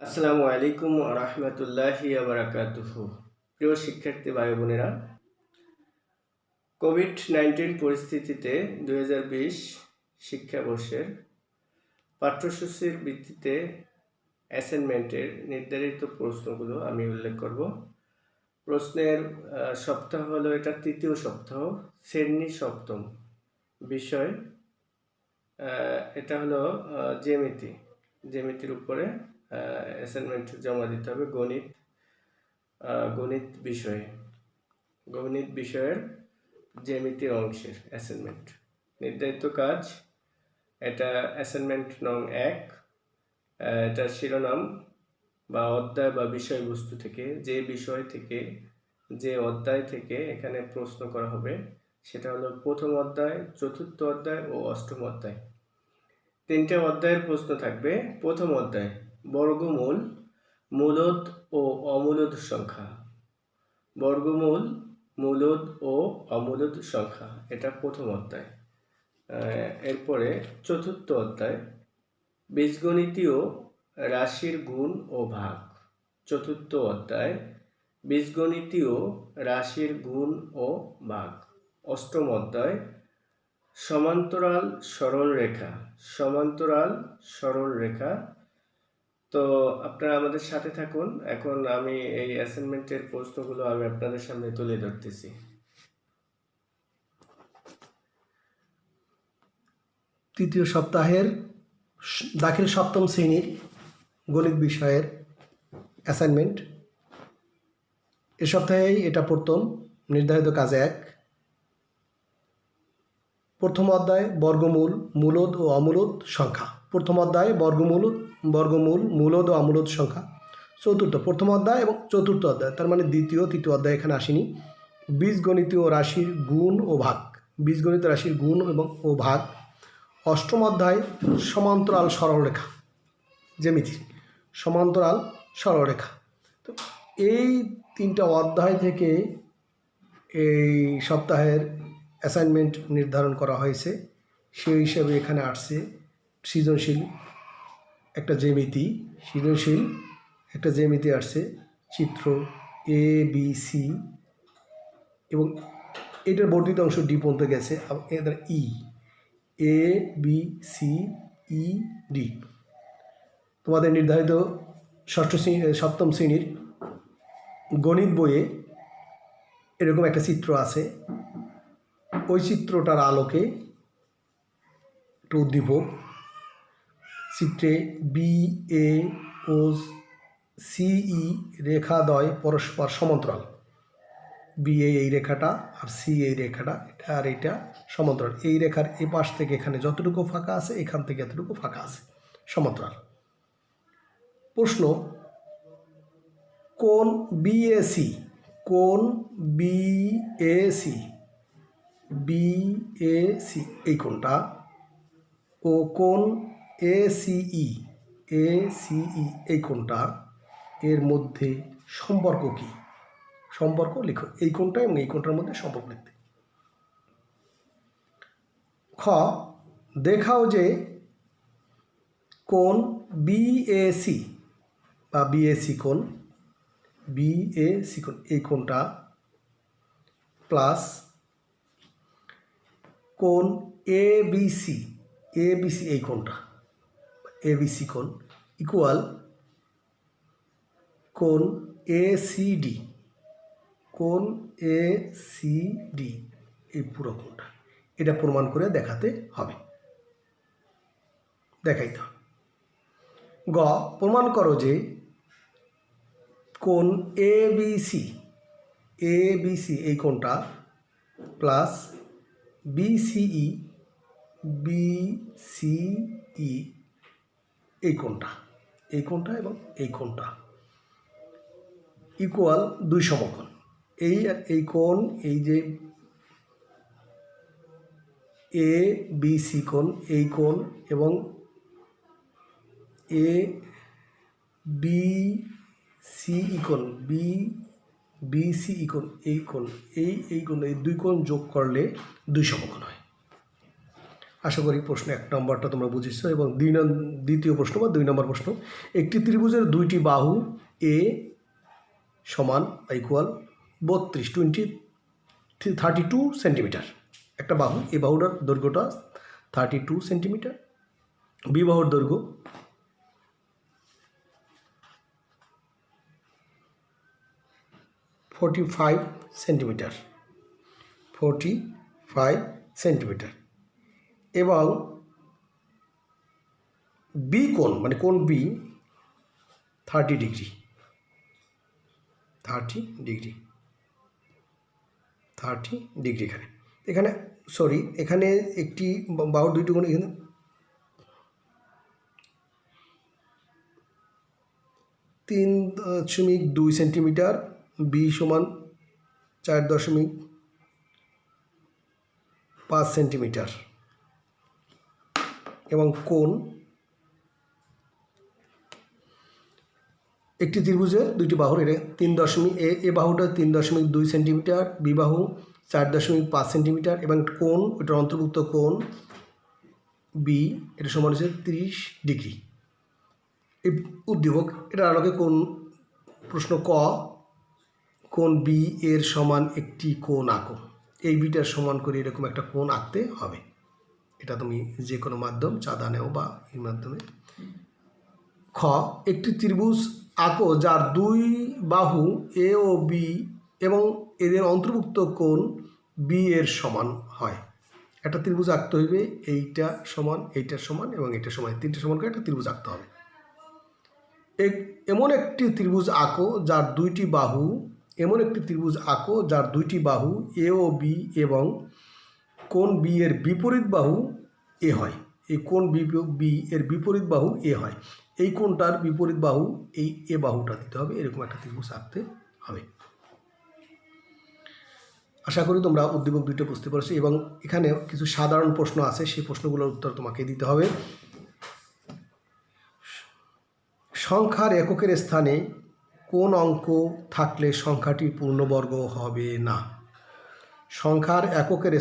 আসসালামু আলাইকুম রহমতুল্লাহি বারাকাতুহু। প্রিয় শিক্ষার্থী ভাই বোনেরা, কোভিড-19 পরিস্থিতিতে 2020 শিক্ষাবর্ষের পাঠ্যসূচির ভিত্তিতে অ্যাসাইনমেন্টের নির্ধারিত প্রশ্নগুলো আমি উল্লেখ করব। প্রশ্নের সপ্তাহ হলো এটা তৃতীয় সপ্তাহ, শ্রেণী সপ্তম, বিষয় এটা হলো জ্যামিতির উপরে অ্যাসাইনমেন্ট জমা দিতে হবে। গণিত বিষয়ের জ্যামিতি অংশের অ্যাসাইনমেন্ট। নির্ধারিত কাজ, এটা অ্যাসাইনমেন্ট নং 1। এটা শিরোনাম বা অধ্যায় বা বিষয়বস্তু থেকে যে অধ্যায় থেকে এখানে প্রশ্ন করা হবে সেটা হলো প্রথম অধ্যায়, চতুর্থ অধ্যায় ও অষ্টম অধ্যায়। 3টে অধ্যায়ের প্রশ্ন থাকবে। প্রথম অধ্যায় বর্গমূল, মূলদ ও অমূলদ সংখ্যা। বর্গমূল, মূলদ ও অমূলদ সংখ্যা, এটা প্রথম অধ্যায়। এরপরে চতুর্থ অধ্যায় বীজগণিতীয় রাশির গুণ ও ভাগ। চতুর্থ অধ্যায় বীজগণিতীয় রাশির গুণ ও ভাগ। অষ্টম অধ্যায় সমান্তরাল সরল রেখা। তো আপনারা আমাদের সাথে থাকুন। এখন আমি এই অ্যাসাইনমেন্টের প্রশ্নগুলো আমি আপনাদের সামনে তুলে ধরতেছি। তৃতীয় সপ্তাহের দাখিল সপ্তম শ্রেণীর গণিত বিষয়ের অ্যাসাইনমেন্ট। এ সপ্তাহেই এটা প্রথম নির্ধারিত কাজ 1। প্রথম অধ্যায় বর্গমূল, মূলদ ও অমূলদ সংখ্যা। প্রথম অধ্যায় বর্গমূল, মূলদ ও অমূলদ সংখ্যা। প্রথম অধ্যায় এবং চতুর্থ অধ্যায়, তার মানে দ্বিতীয় তৃতীয় অধ্যায় এখানে আসেনি। বীজগণিতীয় রাশির গুণ ও ভাগ, বীজগণিত রাশির গুণ ও ভাগ। অষ্টম অধ্যায় সমান্তরাল সরলরেখা, জ্যামিতি সমান্তরাল সরলরেখা। তো এই 3টা অধ্যায় থেকে এই সপ্তাহের অ্যাসাইনমেন্ট নির্ধারণ করা হয়েছে। সেই হিসাবে এখানে আসছে সৃজনশীল একটা জ্যামিতি আসছে, চিত্র ABC, এবং এটার বর্ধিত অংশ ডি পর্যন্ত গেছে। এদের ABCED। তোমাদের নির্ধারিত সপ্তম শ্রেণীর গণিত বইয়ে এরকম একটা চিত্র আছে। ওই চিত্রটার আলোকে একটু উদ্দীপক। চিত্রে BA ও CE রেখাদ্বয় পরস্পর সমান্তরাল। BA এই রেখাটা আর CE এই রেখাটা, আর এটা সমান্তরাল। এই রেখার এই পাশ থেকে এখানে যতটুকু ফাঁকা আছে, এখান থেকে এতটুকু ফাঁকা আছে, সমান্তরাল। প্রশ্ন, কোণ BAC এই কোণটা ও কোণ ACE এই কোণটা এর মধ্যে সম্পর্ক কি? সম্পর্ক লিখো। এই কোণটা এবং এই কোণটার মধ্যে সম্পর্ক লিখতে। খ, দেখাও যে কোণ BAC বা BAC কোণ এই কোণটা প্লাস কোণ ABC এই কোণটা, ABC কোণ ইকুয়াল কোণ ACD এই পুরো কোণটা। এটা প্রমাণ করে দেখাইতে হবে। গ, প্রমাণ করো যে কোণ ABC এই কোণটা প্লাস BCE এই কোণটা এবং এই কোণটা ইকুয়াল দুই সমকোণ। এই কোণ, এই যে ABC কোণ, এই কোণ, এবং BCE কোণ, এই কোণ, এই দুই কোণ যোগ করলে দুই সমকোণ হয়। আশা করি প্রশ্ন 1 নম্বরটা তোমরা বুঝেছো। এবং দ্বিতীয় প্রশ্ন বা 2 নম্বর প্রশ্ন, একটি ত্রিভুজের দুইটি বাহু এ সমান বা ইকুয়াল 32 সেন্টিমিটার। একটা বাহু, এ বাহুটার দৈর্ঘ্যটা 32 সেন্টিমিটার, বি বাহুর দৈর্ঘ্য 45 সেন্টিমিটার, 45 সেন্টিমিটার। এবং বি কোণ, মানে কোণ বি 30 ডিগ্রি, 30 ডিগ্রি, 30 ডিগ্রি। এখানে সরি, এখানে একটি বাহুর দুইটি কোণ এখানে 3.2 সেন্টিমিটার, বি সমান 4.5 সেন্টিমিটার। এবং কোণ, একটি ত্রিভুজের দুইটি বাহুর এটা 3 এ বাহুটা 3.2 সেন্টিমিটার, বি বাহু 4.5 সেন্টিমিটার। এবং কোণ, এটার অন্তর্ভুক্ত কোণ বি, এটা সমান হচ্ছে 30 ডিগ্রি। এই উদ্দীপক এটার আলোকে কোণ, প্রশ্ন ক, কোণ বি এর সমান একটি কোণ আঁকো। এই বিটার সমান করে এরকম একটা কোণ আঁকতে হবে। এটা তুমি যে কোনো মাধ্যম, চাঁদা নেও বা এই মাধ্যমে। খ, একটি ত্রিভুজ আঁকো যার দুই বাহু এ ও বি এবং এদের অন্তর্ভুক্ত কোণ বি এর সমান হয়। একটা ত্রিভুজ আঁকতে হইবে, এইটা সমান, এইটার সমান এবং এইটার সমান, তিনটে সমান করে একটা ত্রিভুজ আঁকতে হবে। এমন একটি ত্রিভুজ আঁকো যার দুইটি বাহু, এমন একটি ত্রিভুজ আঁকো যার দুইটি বাহু এ ও বি এবং কোণ বি এর বিপরীত বাহু এ হয়। এই কোণ বি এর বিপরীত বাহু এ হয়। এই কোণটার বিপরীত বাহু এই এ বাহুটা দিতে হবে। এরকম একটা ত্রিভুজ আঁকতে হবে। আশা করি তোমরা উদ্দীপক দুইটা বুঝতে পারছো। এবং এখানে কিছু সাধারণ প্রশ্ন আছে, সেই প্রশ্নগুলোর উত্তর তোমাকে দিতে হবে। সংখ্যার এককের স্থানে কোন অঙ্ক থাকলে সংখ্যাটি পূর্ণবর্গ হবে না? সংখ্যার এককের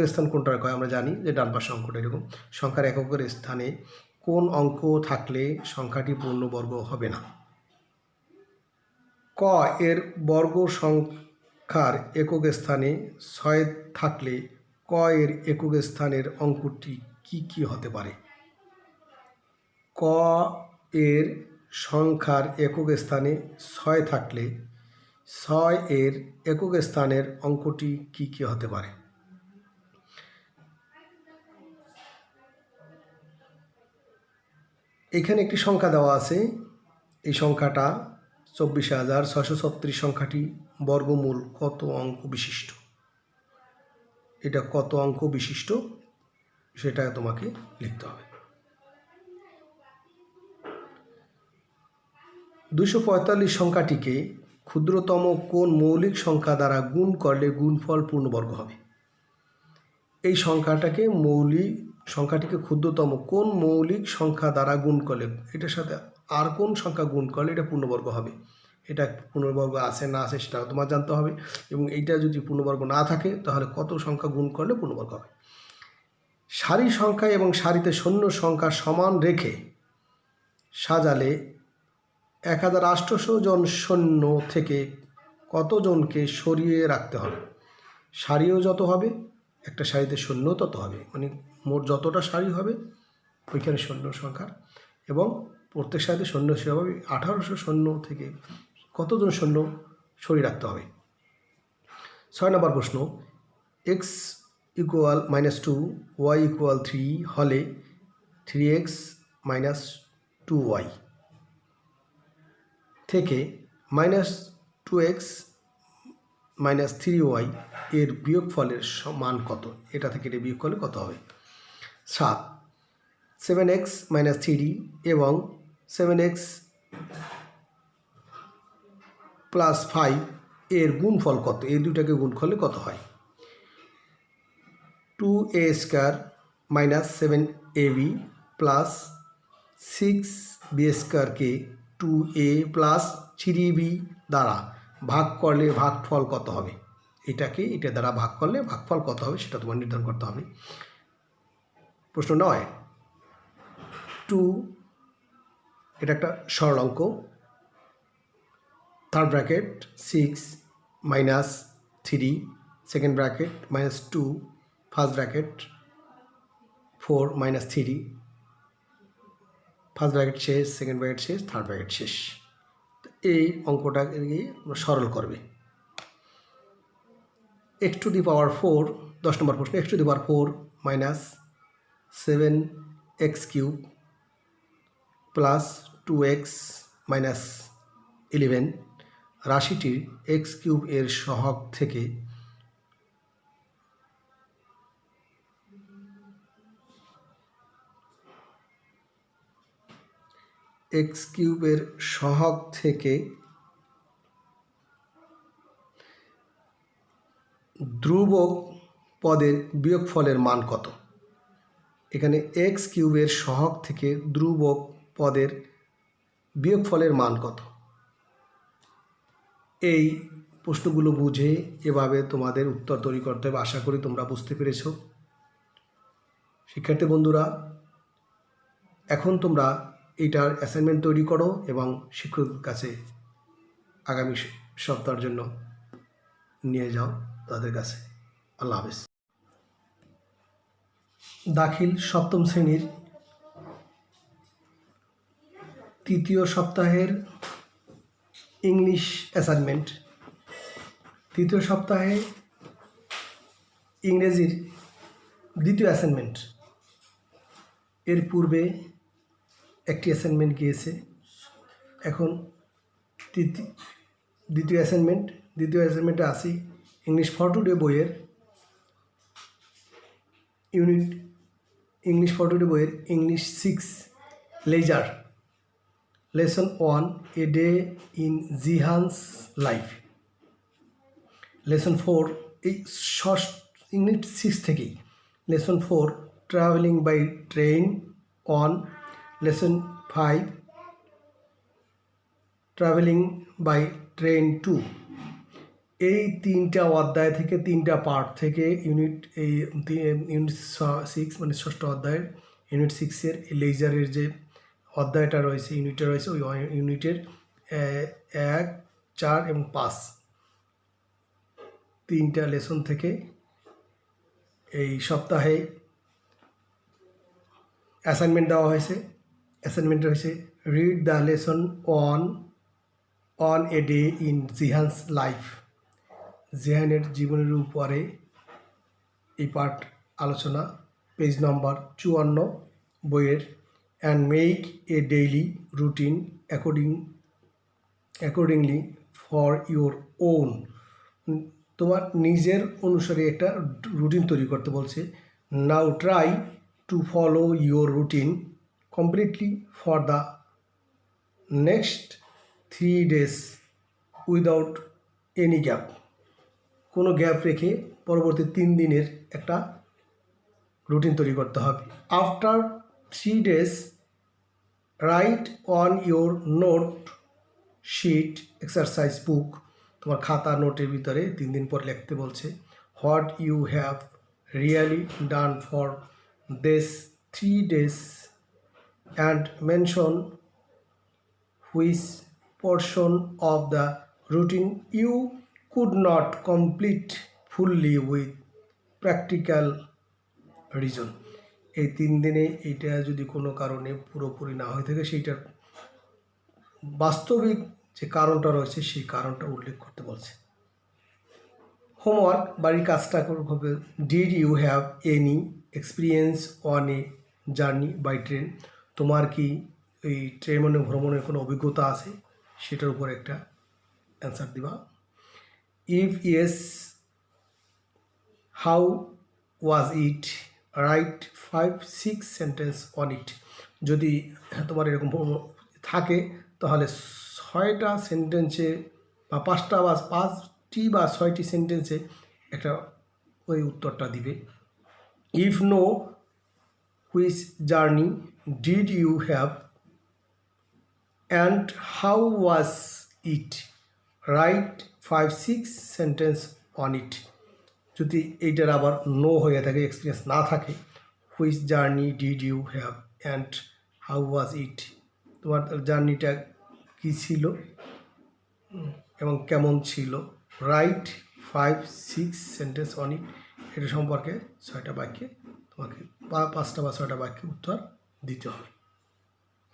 স্থান কোনটা কয় আমরা জানি যে ডান পাশে অঙ্কটা এরকম। সংখ্যার এককের স্থানে কোন অঙ্ক থাকলে সংখ্যাটি পূর্ণবর্গ হবে না? ক, এর বর্গ সংখ্যার একক স্থানে 6 থাকলে ক এর একক স্থানের অঙ্কটি কি কি হতে পারে? ক এর সংখ্যার একক স্থানে 6 থাকলে 6 এর একক স্থানের অঙ্কটি কি কি হতে পারে? এখানে একটি সংখ্যা দেওয়া আছে। এই সংখ্যাটা 24,636 সংখ্যাটি বর্গমূল কত অঙ্ক বিশিষ্ট? এটা কত অঙ্ক বিশিষ্ট সেটা তোমাকে লিখতে হবে। 245 সংখ্যাটিকে ক্ষুদ্রতম কোন মৌলিক সংখ্যা দ্বারা গুণ করলে গুণফল পূর্ণবর্গ হবে? এই সংখ্যাটিকে ক্ষুদ্রতম কোন মৌলিক সংখ্যা দ্বারা গুণ করলে, এটার সাথে আর কোন সংখ্যা গুণ করলে এটা পূর্ণবর্গ হবে? এটা পূর্ণবর্গ আছে না আছে সেটা তোমার জানতে হবে। এবং এইটা যদি পূর্ণবর্গ না থাকে তাহলে কত সংখ্যা গুণ করলে পূর্ণবর্গ হবে? সারি সংখ্যা এবং সারিতে শূন্য সংখ্যা সমান রেখে সাজালে 1800 জন সৈন্য থেকে কতজনকে সরিয়ে রাখতে হবে? সারিও যত হবে, একটা সারিতে সৈন্য তত হবে, মানে মোট যতটা সারি হবে ওইখানে সৈন্য সংখ্যা, এবং প্রত্যেক সারিতে সৈন্য সেভাবে 1800 সৈন্য থেকে কতজন সৈন্য সরিয়ে রাখতে হবে। 6 নম্বর প্রশ্ন, x = -2 y = 3 হলে 3x - 2y থেকে -2x - 3y এর বিয়োগফলের মান কত? এটা থেকে এটা বিয়োগ করলে কত হবে? 7, 7x - 3 এবং 7x + 5 এর গুণফল কত? এই দুটাকে গুণ করলে কত হয়? 2a² - 7ab + 6b² কে 2a + 3b দ্বারা ভাগ করলে ভাগফল কত হবে? এটা দ্বারা ভাগ করলে ভাগফল কত হবে সেটা তোমার নির্ধারণ করতে হবে। প্রশ্ন 9, 2 এটা একটা সরল অঙ্ক, third bracket 6 minus 3 second bracket minus 2 first bracket 4 minus 3 first bracket শেষ, সেকেন্ড ব্র্যাকেট শেষ, থার্ড ব্র্যাকেট শেষ। এই অঙ্কটাকে সরল করবে। x টু দি পাওয়ার 4, 10 নম্বর প্রশ্ন, x to the power 4 minus 7x cube plus 2x minus 11 রাশিটির x cube এর সহগ থেকে x কিউবের সহগ থেকে ধ্রুবক পদের বিয়োগফলের মান কত? এখানে x কিউবের সহগ থেকে ধ্রুবক পদের বিয়োগফলের মান কত? এই প্রশ্নগুলো বুঝে এভাবে তোমাদের উত্তর তৈরি করতে হবে। আশা করি তোমরা বুঝতে পেরেছ। শিক্ষার্থী বন্ধুরা, এখন তোমরা এইটার অ্যাসাইনমেন্ট তৈরি করো এবং শিক্ষকের কাছে আগামী সপ্তাহের জন্য নিয়ে যাও তাদের কাছে। আল্লাহ হাফেজ। দাখিল সপ্তম শ্রেণীর তৃতীয় সপ্তাহের ইংলিশ অ্যাসাইনমেন্ট। তৃতীয় সপ্তাহে ইংরেজির দ্বিতীয় অ্যাসাইনমেন্ট। এর পূর্বে একটি অ্যাসাইনমেন্ট গিয়েছে, এখন দ্বিতীয় অ্যাসাইনমেন্টে আসি। ইংলিশ ফর টুডে বইয়ের ইংলিশ 6 লেজার lesson 1 a day in Jihan's life. Lesson 4 এই ইংলিশ 6 থেকেই lesson 4 travelling by train 1, lesson 5 travelling by train 2। এই তিনটা অধ্যায় থেকে, তিনটা পার্ট থেকে ইউনিট 6 মানে ষষ্ঠ অধ্যায়ের ইউনিট 6-এর লেজারের যে অধ্যায়টা রয়েছে, ইউনিটটা রয়েছে, ওই ইউনিটের 1, 4 এবং 5 তিনটা লেসন থেকে এই সপ্তাহে অ্যাসাইনমেন্ট দেওয়া হয়েছে। অ্যাসাইনমেন্ট হয়েছে read the lesson on a day in Jihan's life. জিহানের জীবনের উপরে এই পাঠ আলোচনা, পেজ নম্বর 54 বইয়ের। And make a daily routine accordingly for your own. তোমার নিজের অনুসারে একটা রুটিন তৈরি করতে বলছে। Now try to follow your routine completely for the next 3 days without any gap. কোনো গ্যাপ রেখে পরবর্তী 3 দিনের একটা রুটিন তৈরি করতে হবে। After 3 days right on your note sheet exercise book. তোমার খাতা নোটের ভিতরে 3 দিন পর লিখতে বলছে what you have really done for this 3 days and mention which portion of the routine you could not complete fully with practical reason। এই 3 দিনে এইটা যদি কোনো কারণে পুরোপুরি না হয়ে থাকে, সেইটার বাস্তবিক যে কারণটা রয়েছে সেই কারণটা উল্লেখ করতে বলছে। হোমওয়ার্ক, বাড়ির কাজটা হবে। Did you have any experience on a journey by train. তোমার কি এই ট্রেনে ভ্রমণের কোনো অভিজ্ঞতা আছে? সেটার উপর একটা অ্যান্সার দিবা। If yes how was it, right 5-6 sentence on it. যদি তোমার এরকম থাকে তাহলে 6টা সেন্টেন্সে বা 5টি বা 6টি সেন্টেন্সে একটা ওই উত্তরটা দিবে। If no, which journey did you have and how was it, write 5-6 sentence on it। যদি এইটার আবার নো হয়ে থাকে, এক্সপিরিয়েন্স না থাকে, which journey did you have and how was it, তোমার জার্নিটা কী ছিল এবং কেমন ছিল। রাইট 5-6 সেন্টেন্স অন ইট, এটা সম্পর্কে 6টা বাক্যে তোমাকে বা 5টা বা 6টা বাক্যে উত্তর দিতে হবে।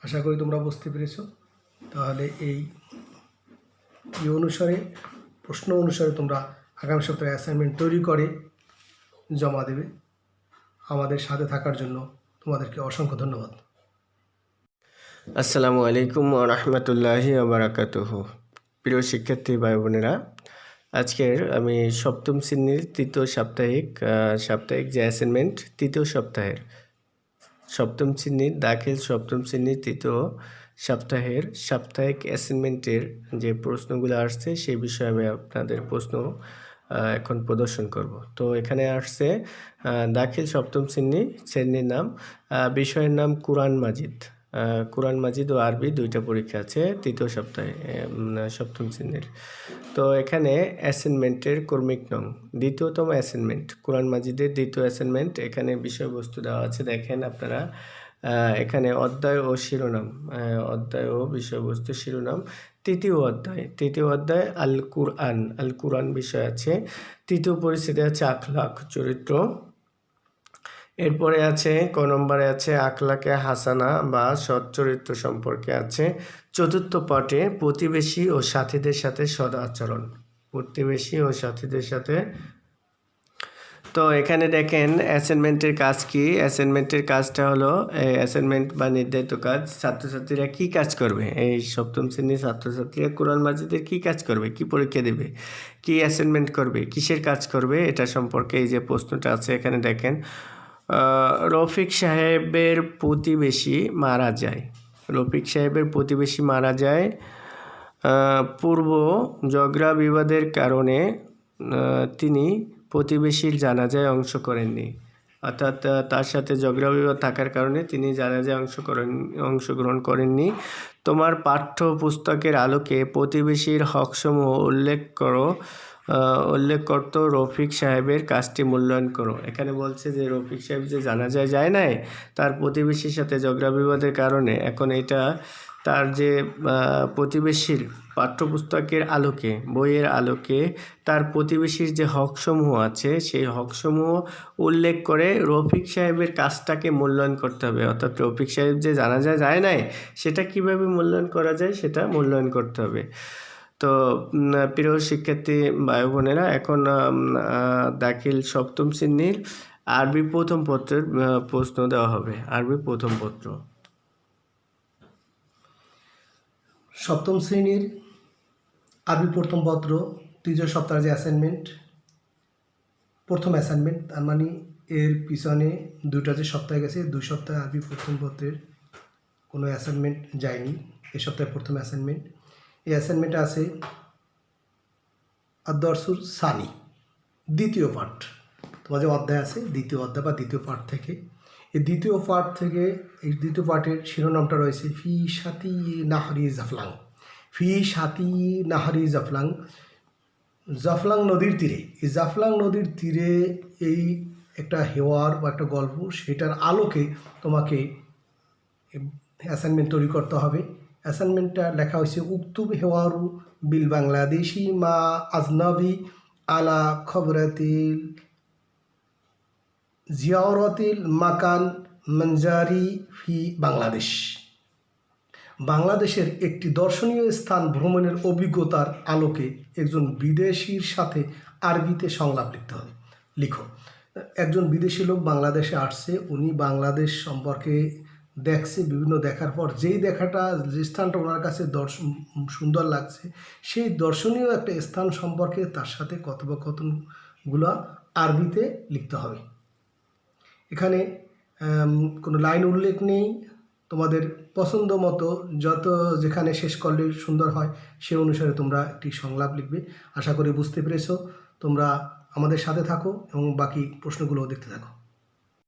আশা করি তোমরা বুঝতে পেরেছো। তাহলে এই অনুসারে প্রশ্ন অনুসারে তোমরা আগামী সপ্তাহে অ্যাসাইনমেন্ট তৈরি করে জমা দেবে। আমাদের সাথে থাকার জন্য তোমাদেরকে অসংখ্য ধন্যবাদ। আসসালামু আলাইকুম ওয়া রাহমাতুল্লাহি ওয়া বারাকাতুহু। প্রিয় শিক্ষার্থী ভাই বোনেরা, আজকের আমি সপ্তম শ্রেণীর তৃতীয় সাপ্তাহিক যে অ্যাসাইনমেন্ট তৃতীয় সপ্তাহের সপ্তম শ্রেণীর দাখিল সপ্তম শ্রেণীর তৃতীয় সাপ্তাহিক অ্যাসাইনমেন্টের যে প্রশ্নগুলো আসছে সেই বিষয়ে আমি আপনাদের প্রশ্ন এখন প্রদর্শন করব। তো এখানে আসছে দাখিল সপ্তম শ্রেণীর নাম, বিষয়ের নাম কুরআন মাজিদ ও আরবি দুইটা পরীক্ষা আছে তৃতীয় সপ্তাহে সপ্তম শ্রেণীর। তো এখানে অ্যাসাইনমেন্টের কর্মিক নং দ্বিতীয়তম অ্যাসাইনমেন্ট, কুরআন মাজিদের দ্বিতীয় অ্যাসাইনমেন্ট। এখানে বিষয়বস্তু দেওয়া আছে, দেখেন আপনারা। এখানে অধ্যায় ও বিষয়বস্তু শিরোনাম। তৃতীয় অধ্যায় আল কুরআন বিষয় আছে। তৃতীয় পরিচ্ছেদে আছে আখলাক চরিত্র। এরপরে আছে ক নম্বরে আছে আখলাকে হাসানা বা সৎ চরিত্র সম্পর্কে আছে। চতুর্থ পাঠে প্রতিবেশী ও সাথীদের সাথে সদাচরণ। তো এখানে দেখেন অ্যাসাইনমেন্টের কাজ কি। অ্যাসাইনমেন্টের কাজটা হলো অ্যাসাইনমেন্ট বা নির্ধারিত কাজ, ছাত্রছাত্রীরা কি কাজ করবে, এই সপ্তম শ্রেণীর ছাত্রছাত্রীরা কুরআন মাজিদের কি কাজ করবে, কি পরীক্ষা দেবে, কি অ্যাসাইনমেন্ট করবে, কিসের কাজ করবে, এটা সম্পর্কে এই যে প্রশ্নটা আছে এখানে দেখেন। রফিক সাহেবের প্রতিবেশী মারা যায়। পূর্ব ঝগড়া বিবাদের কারণে তিনি প্রতিবেশীর জানাজায় অংশ করেননি, অর্থাৎ তার সাথে ঝগড়া বিবাদ থাকার কারণে তিনি জানাজায় অংশগ্রহণ করেননি। তোমার পাঠ্য পুস্তকের আলোকে প্রতিবেশীর হকসমূহ উল্লেখ করতো রফিক সাহেবের কাজটি মূল্যায়ন করো। এখানে বলছে যে রফিক সাহেব যে জানাজায় যায় নাই, তার প্রতিবেশীর সাথে ঝগড়া বিবাদের কারণে, এখন এটা তার যে প্রতিবেশীর পাঠ্যপুস্তকের আলোকে, বইয়ের আলোকে তার প্রতিবেশীর যে হকসমূহ আছে সেই হকসমূহ উল্লেখ করে রফিক সাহেবের কাজটাকে মূল্যায়ন করতে হবে। অর্থাৎ রফিক সাহেব যে জানাজায় যায় নাই সেটা কিভাবে মূল্যায়ন করা যায় সেটা মূল্যায়ন করতে হবে। তো প্রিয় শিক্ষার্থী ভাই বোনেরা, এখন দাখিল সপ্তম শ্রেণীর আরবি প্রথম পত্রের প্রশ্ন দেওয়া হবে। আরবি প্রথম পত্র, সপ্তম শ্রেণীর আরবি প্রথম পত্র তৃতীয় সপ্তাহের যে প্রথম অ্যাসাইনমেন্ট, তার মানে এর পিছনে দুইটা যে সপ্তাহে গেছে, 2 সপ্তাহে আরবি প্রথম পত্রের কোনো অ্যাসাইনমেন্ট যায়নি। এই সপ্তাহে প্রথম অ্যাসাইনমেন্ট। এই অ্যাসাইনমেন্টে আছে আদ-দরসুর সানি, দ্বিতীয় পাঠ। তোমার যে অধ্যায় আছে দ্বিতীয় অধ্যায় বা দ্বিতীয় পাঠ থেকে, এই দ্বিতীয় পাঠের শিরোনামটা রয়েছে ফি সাতি নাহরি জাফলাং, জাফলাং নদীর তীরে। এই জাফলাং নদীর তীরে এই একটা হেওয়ার বা একটা গল্প, সেটার আলোকে তোমাকে অ্যাসাইনমেন্ট তৈরি করতে হবে। অ্যাসাইনমেন্টটা লেখা হয়েছে উক্তুব হেওয়ারু বিল বাংলাদেশি মা আজনাবি আলা খবরাতিল জিয়ারতিল মাকান মঞ্জারি ফি বাংলাদেশ। বাংলাদেশের একটি দর্শনীয় স্থান ভ্রমণের অভিজ্ঞতার আলোকে একজন বিদেশির সাথে আরবিতে সংলাপ লিখতে হবে। লিখো। একজন বিদেশি লোক বাংলাদেশে আসছে, উনি বাংলাদেশ সম্পর্কে দেখছে, বিভিন্ন দেখার পর যে স্থানটা ওনার কাছে সুন্দর লাগছে, সেই দর্শনীয় একটা স্থান সম্পর্কে তার সাথে কথোপকথনগুলো আরবিতে লিখতে হবে। এখানে কোনো লাইন উল্লেখ নেই, তোমাদের পছন্দ মতো যেখানে শেষ করলে সুন্দর হয় সে অনুসারে তোমরা একটি সংলাপ লিখবে। আশা করি বুঝতে পেরেছো। তোমরা আমাদের সাথে থাকো এবং বাকি প্রশ্নগুলো দেখতে থাকো।